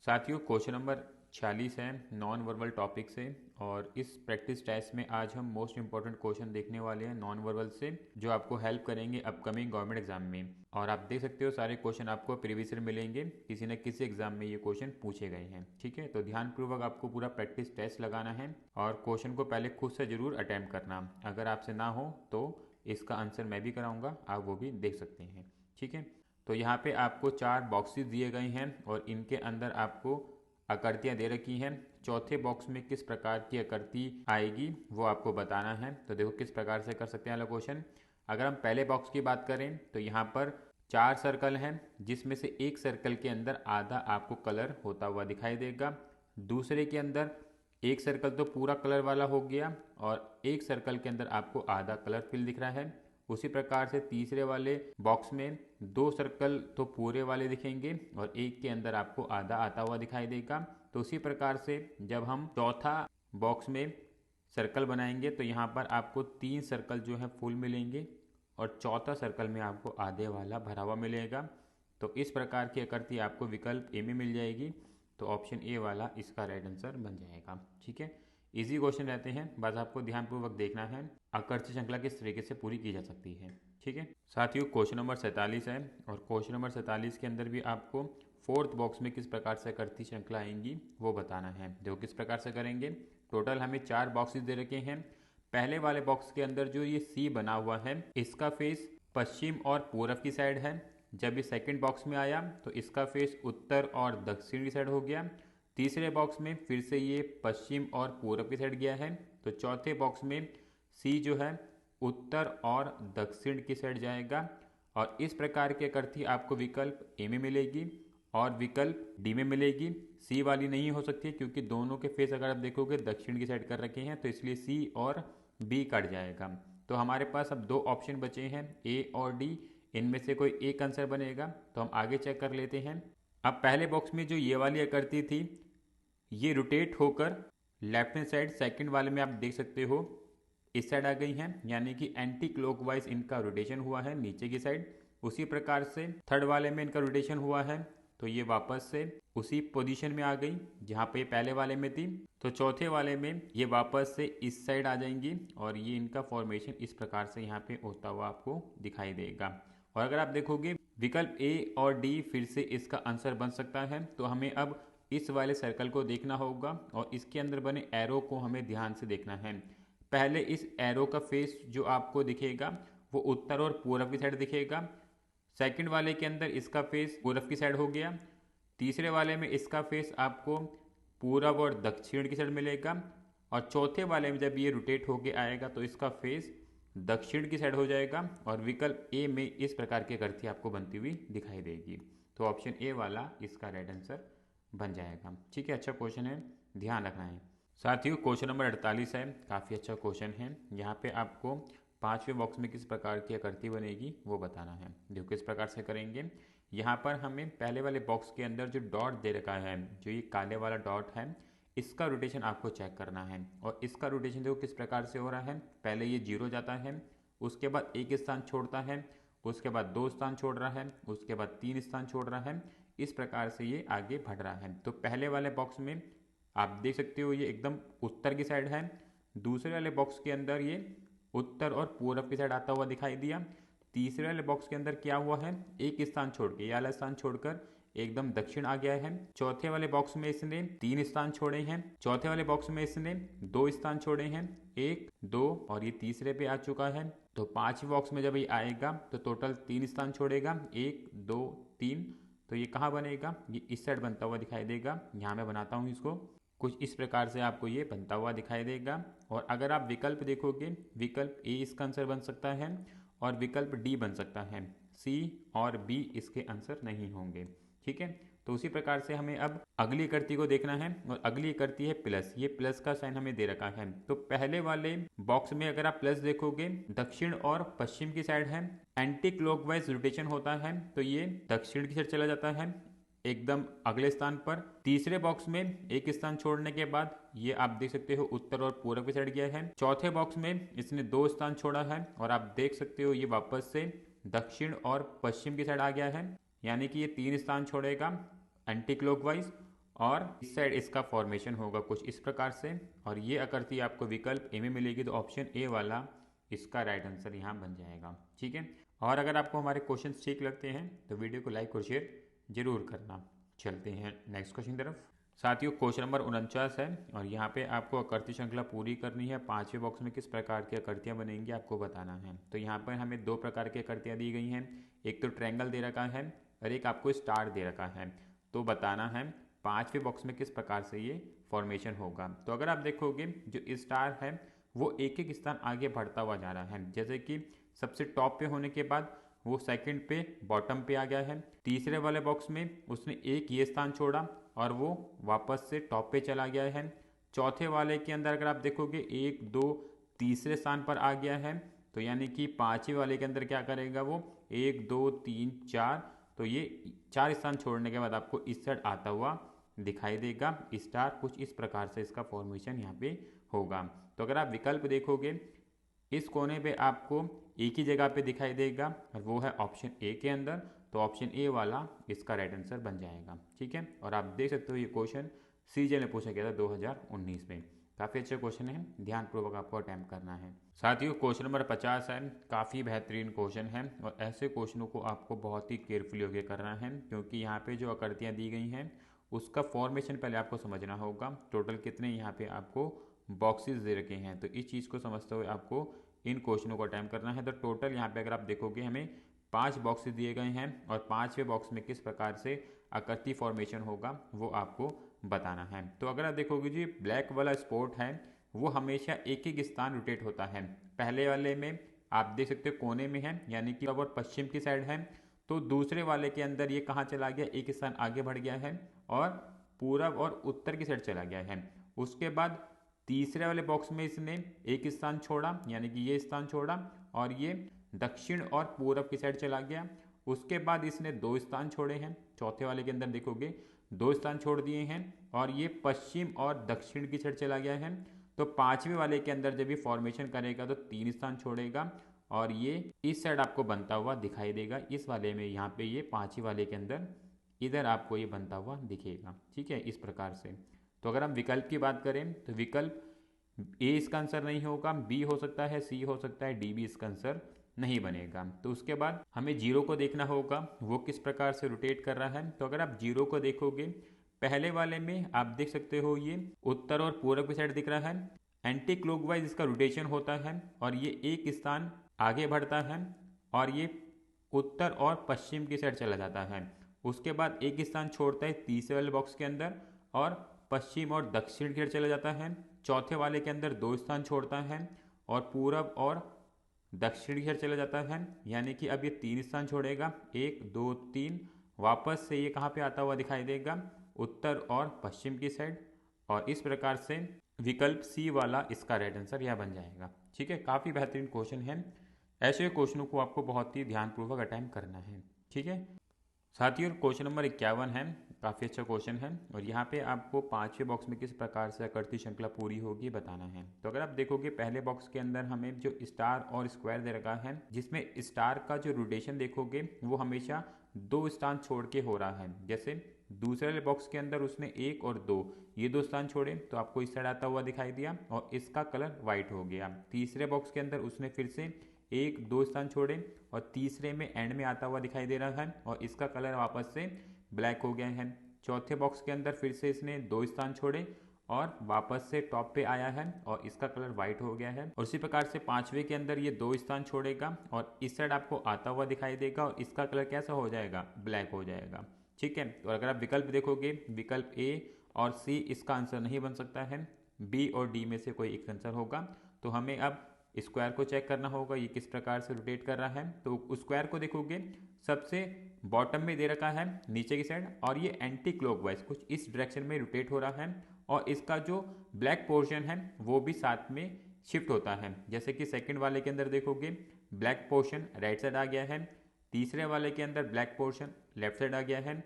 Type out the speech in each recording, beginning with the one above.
साथियों question number 46 है non verbal topic से। और इस प्रैक्टिस टेस्ट में आज हम मोस्ट इंपॉर्टेंट क्वेश्चन देखने वाले हैं नॉन वर्बल से, जो आपको हेल्प करेंगे अपकमिंग गवर्नमेंट एग्जाम में। और आप देख सकते हो सारे क्वेश्चन आपको प्रीवियस ईयर मिलेंगे, किसी न किसी एग्जाम में ये क्वेश्चन पूछे गए हैं। ठीक है, तो ध्यानपूर्वक आपको पूरा प्रैक्टिस टेस्ट लगाना है और क्वेश्चन को पहले खुद से जरूर अटैम्प्ट करना। अगर आपसे ना हो तो इसका आंसर मैं भी कराऊंगा, आप वो भी देख सकते हैं। ठीक है, तो यहाँ पे आपको 4 बॉक्सेस दिए गए हैं और इनके अंदर आपको आकृतियाँ दे रखी हैं। चौथे बॉक्स में किस प्रकार की आकृति आएगी वो आपको बताना है। तो देखो किस प्रकार से कर सकते हैं अगला क्वेश्चन। अगर हम पहले बॉक्स की बात करें तो यहाँ पर 4 सर्कल हैं, जिसमें से एक सर्कल के अंदर आधा आपको कलर होता हुआ दिखाई देगा। दूसरे के अंदर एक सर्कल तो पूरा कलर वाला हो गया और एक सर्कल के अंदर आपको आधा कलर फिल दिख रहा है। उसी प्रकार से तीसरे वाले बॉक्स में 2 सर्कल तो पूरे वाले दिखेंगे और एक के अंदर आपको आधा आता हुआ दिखाई देगा। तो उसी प्रकार से जब हम चौथा बॉक्स में सर्कल बनाएंगे तो यहाँ पर आपको 3 सर्कल जो है फुल मिलेंगे और चौथा सर्कल में आपको आधे वाला भरा हुआ मिलेगा। तो इस प्रकार की आकृति आपको विकल्प ए में मिल जाएगी। तो ऑप्शन ए वाला इसका राइट आंसर बन जाएगा। ठीक है, इजी क्वेश्चन रहते हैं, बस आपको ध्यानपूर्वक देखना है आकर्षक श्रृंखला किस तरीके से पूरी की जा सकती है। ठीक है साथियों, क्वेश्चन नंबर 47 है और क्वेश्चन नंबर 47 के अंदर भी आपको फोर्थ बॉक्स में किस प्रकार से आकृति श्रृंखला आएंगी वो बताना है। देखो किस प्रकार से करेंगे। टोटल हमें 4 बॉक्सेस दे रखे हैं। पहले वाले बॉक्स के अंदर जो ये सी बना हुआ है इसका फेस पश्चिम और पूरब की साइड है। जब ये सेकंड बॉक्स में आया तो इसका फेस उत्तर और दक्षिण की साइड हो गया। तीसरे बॉक्स में फिर से ये पश्चिम और पूरब की साइड गया है। तो चौथे बॉक्स में सी जो है उत्तर और दक्षिण की साइड जाएगा। और इस प्रकार की आकृति आपको विकल्प ए में मिलेगी और विकल्प डी में मिलेगी। सी वाली नहीं हो सकती क्योंकि दोनों के फेस अगर आप देखोगे दक्षिण की साइड कर रखे हैं, तो इसलिए सी और बी कट जाएगा। तो हमारे पास अब 2 ऑप्शन बचे हैं ए और डी, इनमें से कोई एक आंसर बनेगा। तो हम आगे चेक कर लेते हैं। अब पहले बॉक्स में जो ये वाली आकृति थी ये रोटेट होकर लेफ्ट हैंड साइड सेकंड वाले में आप देख सकते हो इस साइड आ गई हैं, यानी कि एंटी क्लॉकवाइज इनका रोटेशन हुआ है नीचे की साइड। उसी प्रकार से थर्ड वाले में इनका रोटेशन हुआ है तो ये वापस से उसी पोजीशन में आ गई जहाँ पे पहले वाले में थी। तो चौथे वाले में ये वापस से इस साइड आ जाएंगी और ये इनका फॉर्मेशन इस प्रकार से यहाँ पे होता हुआ आपको दिखाई देगा। और अगर आप देखोगे विकल्प ए और डी फिर से इसका आंसर बन सकता है। तो हमें अब इस वाले सर्कल को देखना होगा और इसके अंदर बने एरो को हमें ध्यान से देखना है। पहले इस एरो का फेस जो आपको दिखेगा वो उत्तर और पूरब की साइड दिखेगा। सेकंड वाले के अंदर इसका फेस पूरब की साइड हो गया। तीसरे वाले में इसका फेस आपको पूरब और दक्षिण की साइड मिलेगा। और चौथे वाले में जब ये रोटेट होके आएगा तो इसका फेस दक्षिण की साइड हो जाएगा और विकल्प ए में इस प्रकार की आकृति आपको बनती हुई दिखाई देगी। तो ऑप्शन ए वाला इसका राइट आंसर बन जाएगा। ठीक है, अच्छा क्वेश्चन है, ध्यान रखना है। साथियों क्वेश्चन नंबर 48 है, काफ़ी अच्छा क्वेश्चन है। यहाँ पे आपको 5वें बॉक्स में किस प्रकार की आकृति बनेगी वो बताना है। देखो किस प्रकार से करेंगे। यहाँ पर हमें पहले वाले बॉक्स के अंदर जो डॉट दे रखा है, जो ये काले वाला डॉट है, इसका रोटेशन आपको चेक करना है। और इसका रोटेशन देखो किस प्रकार से हो रहा है। पहले ये 0 जाता है, उसके बाद एक स्थान छोड़ता है, उसके बाद 2 स्थान छोड़ रहा है, उसके बाद 3 स्थान छोड़ रहा है। इस प्रकार से ये आगे बढ़ रहा है। तो पहले वाले बॉक्स में आप देख सकते हो ये एकदम उत्तर की साइड है। दूसरे वाले बॉक्स के अंदर ये उत्तर और पूरब की साइड आता हुआ दिखाई दिया। तीसरे वाले बॉक्स के अंदर क्या हुआ है, एक स्थान छोड़ के, ये वाला स्थान छोड़कर एकदम दक्षिण आ गया है। चौथे वाले बॉक्स में इसने 3 स्थान छोड़े हैं। चौथे वाले बॉक्स में इसने 2 स्थान छोड़े हैं, 1 2, और ये तीसरे पे आ चुका है। तो 5वें बॉक्स में जब ये आएगा तो टोटल 3 स्थान छोड़ेगा, 1 2 3। तो ये कहाँ बनेगा, ये इस साइड बनता हुआ दिखाई देगा। यहाँ मैं बनाता हूँ इसको, कुछ इस प्रकार से आपको ये बनता हुआ दिखाई देगा। और अगर आप विकल्प देखोगे, विकल्प ए इसका आंसर बन सकता है और विकल्प डी बन सकता है। सी और बी इसके आंसर नहीं होंगे। ठीक है, तो उसी प्रकार से हमें अब अगली आकृति को देखना है और अगली आकृति है प्लस। ये प्लस का साइन हमें दे रखा है। तो पहले वाले बॉक्स में अगर आप प्लस देखोगे दक्षिण और पश्चिम की साइड है, एंटी क्लॉकवाइज रोटेशन होता है तो ये दक्षिण की साइड चला जाता है एकदम अगले स्थान पर। तीसरे बॉक्स में एक स्थान छोड़ने के बाद ये आप देख सकते हो उत्तर और पूर्व की साइड गया है। चौथे बॉक्स में इसने 2 स्थान छोड़ा है और आप देख सकते हो ये वापस से दक्षिण और पश्चिम की साइड आ गया है, यानी कि ये 3 स्थान छोड़ेगा एंटी क्लॉकवाइज। और इस साइड इसका फॉर्मेशन होगा कुछ इस प्रकार से, और ये आकृति आपको विकल्प ए में मिलेगी, तो ऑप्शन ए वाला इसका राइट आंसर यहाँ बन जाएगा। ठीक है, और अगर आपको हमारे क्वेश्चन ठीक लगते हैं तो वीडियो को लाइक और शेयर जरूर करना। चलते हैं नेक्स्ट क्वेश्चन की तरफ। साथियों क्वेश्चन नंबर 49 है, और यहाँ पे आपको आकृति श्रृंखला पूरी करनी है। पांचवें बॉक्स में किस प्रकार की आकृतियाँ बनेंगी आपको बताना है। तो यहाँ पर हमें दो प्रकार की आकृतियाँ दी गई हैं, एक तो ट्रायंगल दे रखा है और एक आपको स्टार दे रखा है। तो बताना है पांचवें बॉक्स में किस प्रकार से ये फॉर्मेशन होगा। तो अगर आप देखोगे जो स्टार है वो एक एक स्थान आगे बढ़ता हुआ जा रहा है, जैसे कि सबसे टॉप पे होने के बाद वो सेकंड पे बॉटम पे आ गया है। तीसरे वाले बॉक्स में उसने एक ये स्थान छोड़ा और वो वापस से टॉप पे चला गया है। चौथे वाले के अंदर अगर आप देखोगे एक दो तीसरे स्थान पर आ गया है, तो यानी कि पांचवें वाले के अंदर क्या करेगा वो एक दो तीन चार, तो ये चार स्थान छोड़ने के बाद आपको इस साइड आता हुआ दिखाई देगा स्टार। कुछ इस प्रकार से इसका फॉर्मेशन यहाँ पे होगा। तो अगर आप विकल्प देखोगे इस कोने पे आपको एक ही जगह पे दिखाई देगा और वो है ऑप्शन ए के अंदर, तो ऑप्शन ए वाला इसका राइट आंसर बन जाएगा। ठीक है, और आप देख सकते हो ये क्वेश्चन सीजीएल में पूछा गया था 2019 में। काफ़ी अच्छे क्वेश्चन है, ध्यानपूर्वक आपको अटैम्प्ट करना है। साथियों क्वेश्चन नंबर 50 है, काफ़ी बेहतरीन क्वेश्चन है और ऐसे क्वेश्चनों को आपको बहुत ही केयरफुली होकर करना है, क्योंकि यहाँ पे जो आकृतियाँ दी गई हैं उसका फॉर्मेशन पहले आपको समझना होगा। टोटल कितने यहाँ पे आपको बॉक्सेस दे रखे हैं, तो इस चीज़ को समझते हुए आपको इन क्वेश्चनों को अटैम्प्ट करना है। तो टोटल यहाँ पे अगर आप देखोगे हमें 5 बॉक्सेस दिए गए हैं और पांचवें बॉक्स में किस प्रकार से आकृति फॉर्मेशन होगा वो आपको बताना है। तो अगर आप देखोगे जी ब्लैक वाला स्पॉट है वो हमेशा एक एक स्थान रोटेट होता है। पहले वाले में आप देख सकते हो कोने में है, यानी कि और पश्चिम की साइड है। तो दूसरे वाले के अंदर ये कहाँ चला गया, एक स्थान आगे बढ़ गया है और पूरब और उत्तर की साइड चला गया है। उसके बाद तीसरे वाले बॉक्स में इसने एक स्थान छोड़ा, यानी कि ये स्थान छोड़ा और ये दक्षिण और पूरब की साइड चला गया। उसके बाद इसने दो स्थान छोड़े हैं, चौथे वाले के अंदर देखोगे दो स्थान छोड़ दिए हैं और ये पश्चिम और दक्षिण की साइड चला गया है। तो पांचवें वाले के अंदर जब ये फॉर्मेशन करेगा तो 3 स्थान छोड़ेगा और ये इस साइड आपको बनता हुआ दिखाई देगा। इस वाले में यहाँ पे ये पांचवें वाले के अंदर इधर आपको ये बनता हुआ दिखेगा। ठीक है, इस प्रकार से। तो अगर हम विकल्प की बात करें तो विकल्प ए इसका आंसर नहीं होगा, बी हो सकता है, सी हो सकता है, डी भी इसका आंसर नहीं बनेगा। तो उसके बाद हमें जीरो को देखना होगा वो किस प्रकार से रोटेट कर रहा है। तो अगर आप जीरो को देखोगे पहले वाले में आप देख सकते हो ये उत्तर और पूर्व की साइड दिख रहा है। एंटी क्लॉकवाइज इसका रोटेशन होता है और ये एक स्थान आगे बढ़ता है और ये उत्तर और पश्चिम की साइड चला जाता है। उसके बाद एक स्थान छोड़ता है तीसरे वाले बॉक्स के अंदर और पश्चिम और दक्षिण की ओर चला जाता है। चौथे वाले के अंदर 2 स्थान छोड़ता है और पूरब और दक्षिण की ओर चला जाता है, यानी कि अब ये 3 स्थान छोड़ेगा, 1 2 3। वापस से ये कहाँ पे आता हुआ दिखाई देगा, उत्तर और पश्चिम की साइड। और इस प्रकार से विकल्प सी वाला इसका राइट आंसर यह बन जाएगा। ठीक है, काफ़ी बेहतरीन क्वेश्चन है। ऐसे क्वेश्चनों को आपको बहुत ही ध्यानपूर्वक अटेम्प्ट करना है। ठीक है साथियों, क्वेश्चन नंबर 51 है, काफ़ी अच्छा क्वेश्चन है और यहाँ पे आपको पांचवें बॉक्स में किस प्रकार से आकृति श्रृंखला पूरी होगी बताना है। तो अगर आप देखोगे पहले बॉक्स के अंदर हमें जो स्टार और स्क्वायर दे रखा है, जिसमें स्टार का जो रोटेशन देखोगे वो हमेशा 2 स्थान छोड़ के हो रहा है। जैसे दूसरे वाले बॉक्स के अंदर उसने 1 और 2 ये 2 स्थान छोड़े तो आपको इस साइड आता हुआ दिखाई दिया और इसका कलर व्हाइट हो गया। तीसरे बॉक्स के अंदर उसने फिर से 1 2 स्थान छोड़े और तीसरे में एंड में आता हुआ दिखाई दे रहा है और इसका कलर वापस से ब्लैक हो गया है। चौथे बॉक्स के अंदर फिर से इसने 2 स्थान छोड़े और वापस से टॉप पे आया है और इसका कलर व्हाइट हो गया है। और उसी प्रकार से पांचवें के अंदर ये 2 स्थान छोड़ेगा और इस साइड आपको आता हुआ दिखाई देगा और इसका कलर कैसा हो जाएगा, ब्लैक हो जाएगा। ठीक है, तो अगर आप विकल्प देखोगे विकल्प ए और सी इसका आंसर नहीं बन सकता है, बी और डी में से कोई एक आंसर होगा। तो हमें अब स्क्वायर को चेक करना होगा ये किस प्रकार से रोटेट कर रहा है। तो स्क्वायर को देखोगे सबसे बॉटम में दे रखा है नीचे की साइड और ये एंटी क्लॉकवाइज कुछ इस डायरेक्शन में रोटेट हो रहा है और इसका जो ब्लैक पोर्शन है वो भी साथ में शिफ्ट होता है। जैसे कि सेकंड वाले के अंदर देखोगे ब्लैक पोर्शन राइट साइड आ गया है, तीसरे वाले के अंदर ब्लैक पोर्शन लेफ्ट साइड आ गया है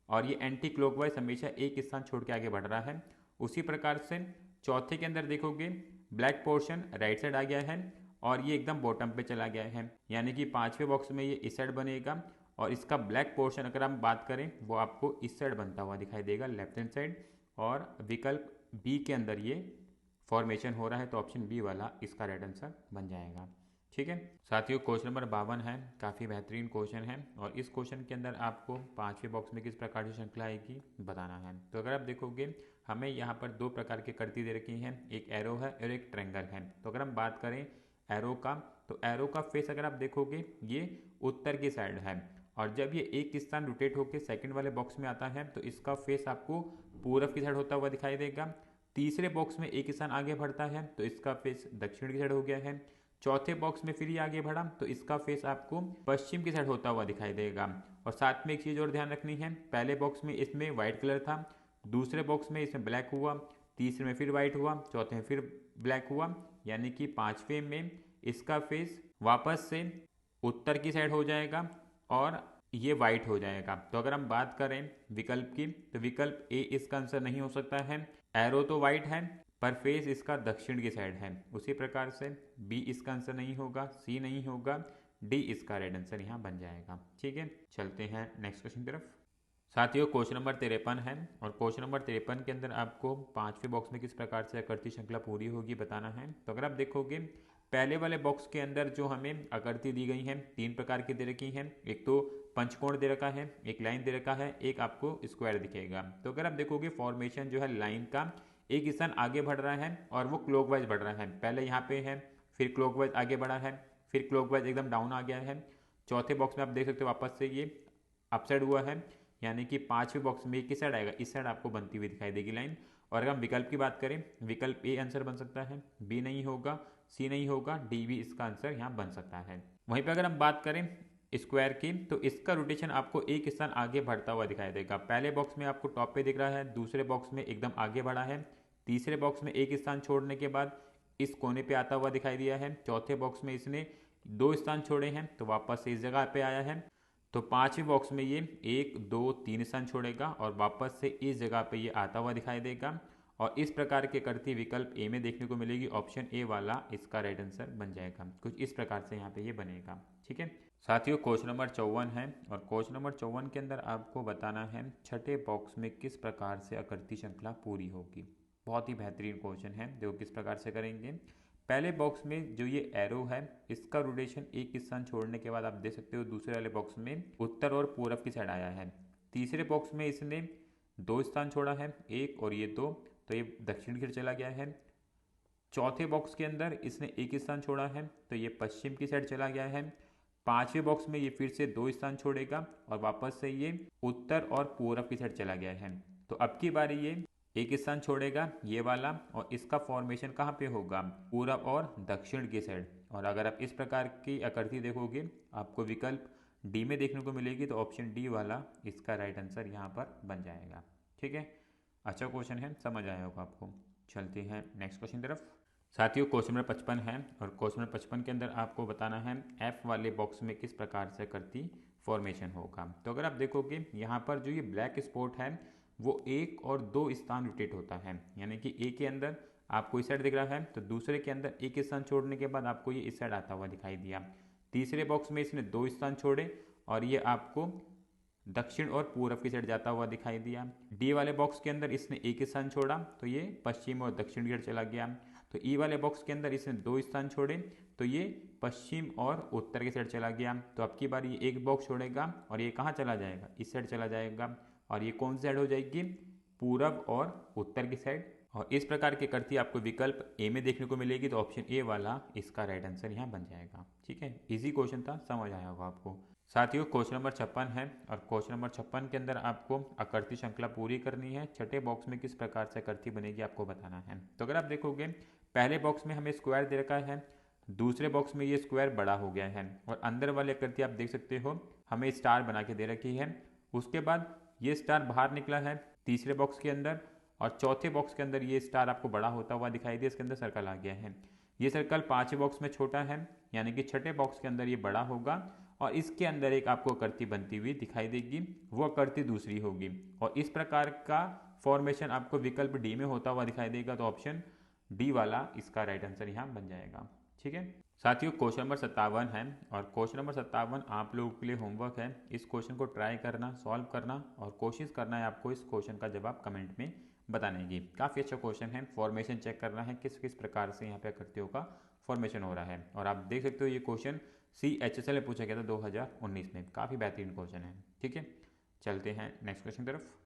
और ये एंटी क्लॉकवाइज हमेशा एक स्थान छोड़ के आगे बढ़ रहा है। उसी प्रकार से चौथे के अंदर देखोगे ब्लैक पोर्शन राइट साइड आ गया है और ये एकदम बॉटम पे चला गया है, यानी कि पांचवें बॉक्स में ये इस साइड बनेगा और इसका ब्लैक पोर्शन अगर हम बात करें वो आपको इस साइड बनता हुआ दिखाई देगा, लेफ्ट हैंड साइड। और विकल्प बी के अंदर ये फॉर्मेशन हो रहा है, तो ऑप्शन बी वाला इसका राइट आंसर बन जाएगा। ठीक है साथियों, क्वेश्चन नंबर 52 है, काफ़ी बेहतरीन क्वेश्चन है। और इस क्वेश्चन के अंदर आपको पांचवें बॉक्स में किस प्रकार की श्रृंखला आएगी बताना है। तो अगर आप देखोगे हमें यहाँ पर दो प्रकार की आकृति दे रखी हैं, एक एरो है और एक ट्रायंगल है। तो अगर हम बात करें एरो का, तो एरो का फेस अगर आप देखोगे ये उत्तर की साइड है, और जब ये एक स्थान रोटेट होकर सेकंड वाले बॉक्स में आता है तो इसका फेस आपको पूरब की साइड होता हुआ दिखाई देगा। तीसरे बॉक्स में एक स्थान आगे बढ़ता है तो इसका फेस दक्षिण की साइड हो गया है। चौथे बॉक्स में फिर ये आगे बढ़ा तो इसका फेस आपको पश्चिम की साइड होता हुआ दिखाई देगा। और साथ में एक चीज़ और ध्यान रखनी है, पहले बॉक्स में इसमें व्हाइट कलर था, दूसरे बॉक्स में इसमें ब्लैक हुआ, तीसरे में फिर व्हाइट हुआ, चौथे में फिर ब्लैक हुआ, यानी कि पांचवें में इसका फेस वापस से उत्तर की साइड हो जाएगा और ये वाइट हो जाएगा। तो अगर हम बात करें विकल्प की, तो विकल्प ए इसका आंसर नहीं हो सकता है। एरो तो वाइट है पर फेस इसका दक्षिण की साइड है। उसी प्रकार से बी इसका आंसर नहीं होगा, सी नहीं होगा, डी इसका राइट आंसर यहाँ बन जाएगा। ठीक है, चलते हैं नेक्स्ट क्वेश्चन की तरफ। साथियों क्वेश्चन नंबर 53 है, और क्वेश्चन नंबर 53 के अंदर आपको पांचवें बॉक्स में किस प्रकार से आकृति श्रृंखला पूरी होगी बताना है। तो अगर आप देखोगे पहले वाले बॉक्स के अंदर जो हमें आकृति दी गई है तीन प्रकार की दे रखी है, एक तो पंचकोण दे रखा है, एक लाइन दे रखा है, एक आपको स्क्वायर दिखेगा। तो अगर आप देखोगे फॉर्मेशन जो है लाइन का, एक स्थान आगे बढ़ रहा है और वो क्लॉकवाइज बढ़ रहा है। पहले यहाँ पे है, फिर क्लॉकवाइज आगे बढ़ा है, फिर क्लॉकवाइज एकदम डाउन आ गया है। चौथे बॉक्स में आप देख सकते हो वापस से ये अपसाइड हुआ है, यानी कि पांचवें बॉक्स में किस साइड आएगा, इस साइड आपको बनती हुई दिखाई देगी लाइन। और अगर हम विकल्प की बात करें, विकल्प ए आंसर बन सकता है, बी नहीं होगा, सी नहीं होगा, डी भी इसका आंसर यहाँ बन सकता है। वहीं पे अगर हम बात करें स्क्वायर की, तो इसका रोटेशन आपको एक स्थान आगे बढ़ता हुआ दिखाई देगा। पहले बॉक्स में आपको टॉप पे दिख रहा है, दूसरे बॉक्स में एकदम आगे बढ़ा है, तीसरे बॉक्स में एक स्थान छोड़ने के बाद इस कोने पे आता हुआ दिखाई दिया है, चौथे बॉक्स में इसने दो स्थान छोड़े हैं तो वापस से इस जगह पे आया है। तो पांचवें बॉक्स में ये एक दो तीन स्थान छोड़ेगा और वापस से इस जगह पे ये आता हुआ दिखाई देगा। और इस प्रकार के करती विकल्प ए में देखने को मिलेगी, ऑप्शन ए वाला इसका राइट आंसर बन जाएगा। कुछ इस प्रकार से यहाँ पे ये बनेगा। ठीक है साथियों, क्वेश्चन नंबर 54 है, और क्वेश्चन नंबर 54 के अंदर आपको बताना है छठे बॉक्स में किस प्रकार से आकृति श्रृंखला पूरी होगी। बहुत ही बेहतरीन क्वेश्चन है, देखो किस प्रकार से करेंगे। पहले बॉक्स में जो ये एरो है इसका रोटेशन एक स्थान छोड़ने के बाद आप देख सकते हो दूसरे वाले बॉक्स में उत्तर और पूरब की साइड आया है। तीसरे बॉक्स में इसने दो स्थान छोड़ा है, एक और ये दो, तो ये दक्षिण की साइड चला गया है। चौथे बॉक्स के अंदर इसने एक स्थान छोड़ा है तो ये पश्चिम की साइड चला गया है। पांचवें बॉक्स में ये फिर से दो स्थान छोड़ेगा और वापस से ये उत्तर और पूरब की साइड चला गया है। तो अब की बारी ये एक स्थान छोड़ेगा ये वाला, और इसका फॉर्मेशन कहाँ पे होगा, पूरब और दक्षिण की साइड। और अगर आप इस प्रकार की आकृति देखोगे आपको विकल्प डी में देखने को मिलेगी, तो ऑप्शन डी वाला इसका राइट आंसर यहाँ पर बन जाएगा। ठीक है, अच्छा क्वेश्चन है, समझ आया होगा आपको। चलते हैं नेक्स्ट क्वेश्चन तरफ। साथियों क्वेश्चन नंबर 55 है, और क्वेश्चन नंबर 55 के अंदर आपको बताना है एफ वाले बॉक्स में किस प्रकार से आकृति फॉर्मेशन होगा। तो अगर आप देखोगे यहाँ पर जो ये ब्लैक स्पॉट है वो एक और दो स्थान रोटेट होता है, यानी कि ए के अंदर आपको इस साइड दिख रहा है तो दूसरे के अंदर एक स्थान छोड़ने के बाद आपको ये इस साइड आता हुआ दिखाई दिया। तीसरे बॉक्स में इसने दो स्थान छोड़े और ये आपको दक्षिण और पूरब की साइड जाता हुआ दिखाई दिया। डी वाले बॉक्स के अंदर इसने एक स्थान छोड़ा तो ये पश्चिम और दक्षिण की साइड चला गया। तो ई वाले बॉक्स के अंदर इसने दो स्थान छोड़े तो ये पश्चिम और उत्तर की साइड चला गया। तो अब की बार ये एक बॉक्स छोड़ेगा और ये कहाँ चला जाएगा, इस साइड चला जाएगा, और ये कौन सी साइड हो जाएगी, पूरब और उत्तर की साइड। और इस प्रकार की करती आपको विकल्प ए में देखने को मिलेगी, तो ऑप्शन ए वाला इसका राइट आंसर यहाँ बन जाएगा। ठीक है, इजी क्वेश्चन था, समझ आया होगा आपको। साथियों क्वेश्चन नंबर 56 है, और क्वेश्चन नंबर 56 के अंदर आपको आकृति श्रृंखला पूरी करनी है। छठे बॉक्स में किस प्रकार से आकृति बनेगी आपको बताना है। तो अगर आप देखोगे पहले बॉक्स में हमें स्क्वायर दे रखा है, दूसरे बॉक्स में ये स्क्वायर बड़ा हो गया है, और अंदर वाली आकृति आप देख सकते हो हमें स्टार बना के दे रखी है। उसके बाद ये स्टार बाहर निकला है तीसरे बॉक्स के अंदर, और चौथे बॉक्स के अंदर ये स्टार आपको बड़ा होता हुआ दिखाई दिया, इसके अंदर सर्कल आ गया है। ये सर्कल पांचवें बॉक्स में छोटा है, यानी कि छठे बॉक्स के अंदर ये बड़ा होगा, और इसके अंदर एक आपको आकृति बनती हुई दिखाई देगी, वो आकृति दूसरी होगी। और इस प्रकार का फॉर्मेशन आपको विकल्प डी में होता हुआ दिखाई देगा, तो ऑप्शन डी वाला इसका राइट आंसर यहाँ बन जाएगा। ठीक है साथियों, क्वेश्चन नंबर 57 है और क्वेश्चन नंबर 57 आप लोगों के लिए होमवर्क है। इस क्वेश्चन को ट्राई करना, सॉल्व करना और कोशिश करना है आपको इस क्वेश्चन का जवाब कमेंट में बताने की। काफ़ी अच्छा क्वेश्चन है। फॉर्मेशन चेक करना है किस किस प्रकार से यहाँ पे आकृतियों का फॉर्मेशन हो रहा है। और आप देख सकते हो ये क्वेश्चन CHSL में पूछा गया था 2019 में। काफ़ी बेहतरीन क्वेश्चन है। ठीक है, चलते हैं नेक्स्ट क्वेश्चन की तरफ।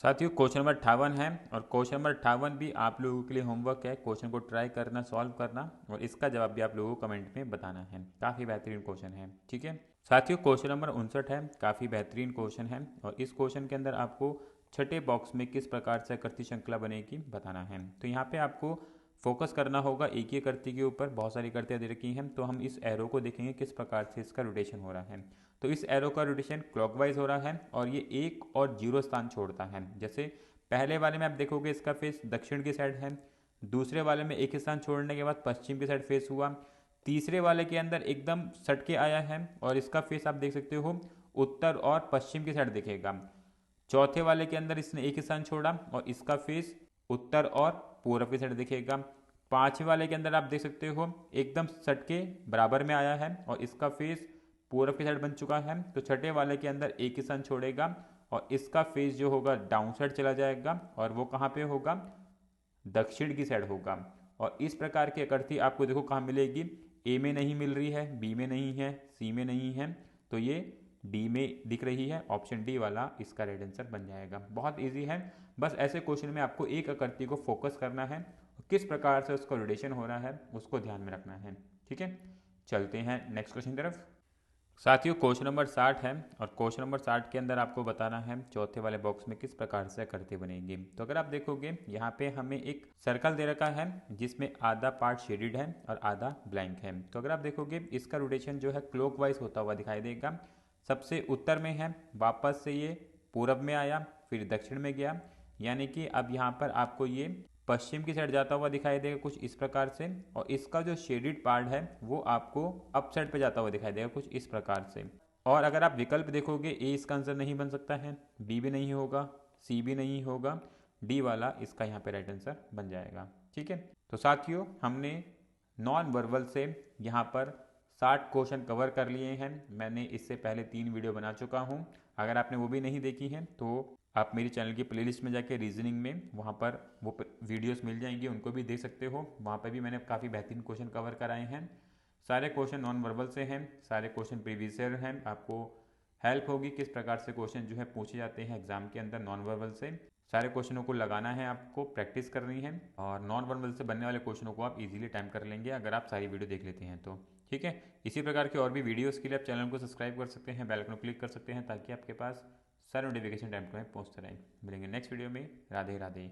साथियों, क्वेश्चन नंबर 58 है और क्वेश्चन नंबर 58 भी आप लोगों के लिए होमवर्क है। क्वेश्चन को ट्राई करना, सॉल्व करना और इसका जवाब भी आप लोगों को कमेंट में बताना है। काफ़ी बेहतरीन क्वेश्चन है। ठीक है साथियों, क्वेश्चन नंबर 59 है। काफ़ी बेहतरीन क्वेश्चन है और इस क्वेश्चन के अंदर आपको छठे बॉक्स में किस प्रकार से आकृति श्रृंखला बनेगी बताना है। तो यहाँ पे आपको फोकस करना होगा एक ही आकृति के ऊपर। बहुत सारी आकृतियाँ दे रखी हैं, तो हम इस एरो को देखेंगे किस प्रकार से इसका रोटेशन हो रहा है। तो इस एरो का रोटेशन क्लॉकवाइज हो रहा है और ये 1 और 0 स्थान छोड़ता है। जैसे पहले वाले में आप देखोगे इसका फेस दक्षिण की साइड है, दूसरे वाले में एक स्थान छोड़ने के बाद पश्चिम की साइड फेस हुआ, तीसरे वाले के अंदर एकदम सट के आया है और इसका फेस आप देख सकते हो उत्तर और पश्चिम की साइड दिखेगा। चौथे वाले के अंदर इसने एक स्थान छोड़ा और इसका फेस उत्तर और पूर्व की साइड दिखेगा। पांचवें वाले के अंदर आप देख सकते हो एकदम सट के बराबर में आया है और इसका फेस पूर्व की साइड बन चुका है। तो छठे वाले के अंदर एक स्थान छोड़ेगा और इसका फेस जो होगा डाउन साइड चला जाएगा और वो कहाँ पे होगा, दक्षिण की साइड होगा। और इस प्रकार की आकृति आपको देखो कहाँ मिलेगी, ए में नहीं मिल रही है, बी में नहीं है, सी में नहीं है, तो ये डी में दिख रही है। ऑप्शन डी वाला इसका राइट आंसर बन जाएगा। बहुत इजी है। बस ऐसे क्वेश्चन में आपको एक आकृति को फोकस करना है, किस प्रकार से उसका रोटेशन हो रहा है उसको ध्यान में रखना है। ठीक है, चलते हैं नेक्स्ट क्वेश्चन की तरफ। साथियों, क्वेश्चन नंबर 60 है और क्वेश्चन नंबर 60 के अंदर आपको बताना है चौथे वाले बॉक्स में किस प्रकार से आकृति बनेगी। तो अगर आप देखोगे यहाँ पे हमें एक सर्कल दे रखा है जिसमें आधा पार्ट शेडेड है और आधा ब्लैंक है। तो अगर आप देखोगे इसका रोटेशन जो है क्लॉकवाइज होता हुआ दिखाई देगा। सबसे उत्तर में है, वापस से ये पूरब में आया, फिर दक्षिण में गया, यानी कि अब यहाँ पर आपको ये पश्चिम की साइड जाता हुआ दिखाई देगा कुछ इस प्रकार से। और इसका जो शेडेड पार्ट है वो आपको अप साइड पे जाता हुआ दिखाई देगा कुछ इस प्रकार से। और अगर आप विकल्प देखोगे ए इसका आंसर नहीं बन सकता है, बी भी नहीं होगा, सी भी नहीं होगा, डी वाला इसका यहाँ पे राइट आंसर बन जाएगा। ठीक है, तो साथियों हमने नॉन वर्बल से यहाँ पर 60 क्वेश्चन कवर कर लिए हैं। मैंने इससे पहले 3 वीडियो बना चुका हूँ। अगर आपने वो भी नहीं देखी हैं तो आप मेरी चैनल की प्लेलिस्ट में जाके रीजनिंग में वहाँ पर वो वीडियोस मिल जाएंगी, उनको भी देख सकते हो। वहाँ पर भी मैंने काफ़ी बेहतरीन क्वेश्चन कवर कराए हैं। सारे क्वेश्चन नॉन वर्बल से हैं, सारे क्वेश्चन प्रीवियस ईयर हैं। आपको हेल्प होगी किस प्रकार से क्वेश्चन जो है पूछे जाते हैं एग्जाम के अंदर नॉन वर्बल से। सारे क्वेश्चनों को लगाना है, आपको प्रैक्टिस करनी है और नॉन वर्बल से बनने वाले क्वेश्चनों को आप इजीली टाइम कर लेंगे अगर आप सारी वीडियो देख लेते हैं तो। ठीक है, इसी प्रकार के और भी वीडियोस के लिए आप चैनल को सब्सक्राइब कर सकते हैं, बेल आइकन को क्लिक कर सकते हैं ताकि आपके पास सारे नोटिफिकेशन टाइम टू टाइम पहुँचते रहें। मिलेंगे नेक्स्ट वीडियो में। राधे राधे।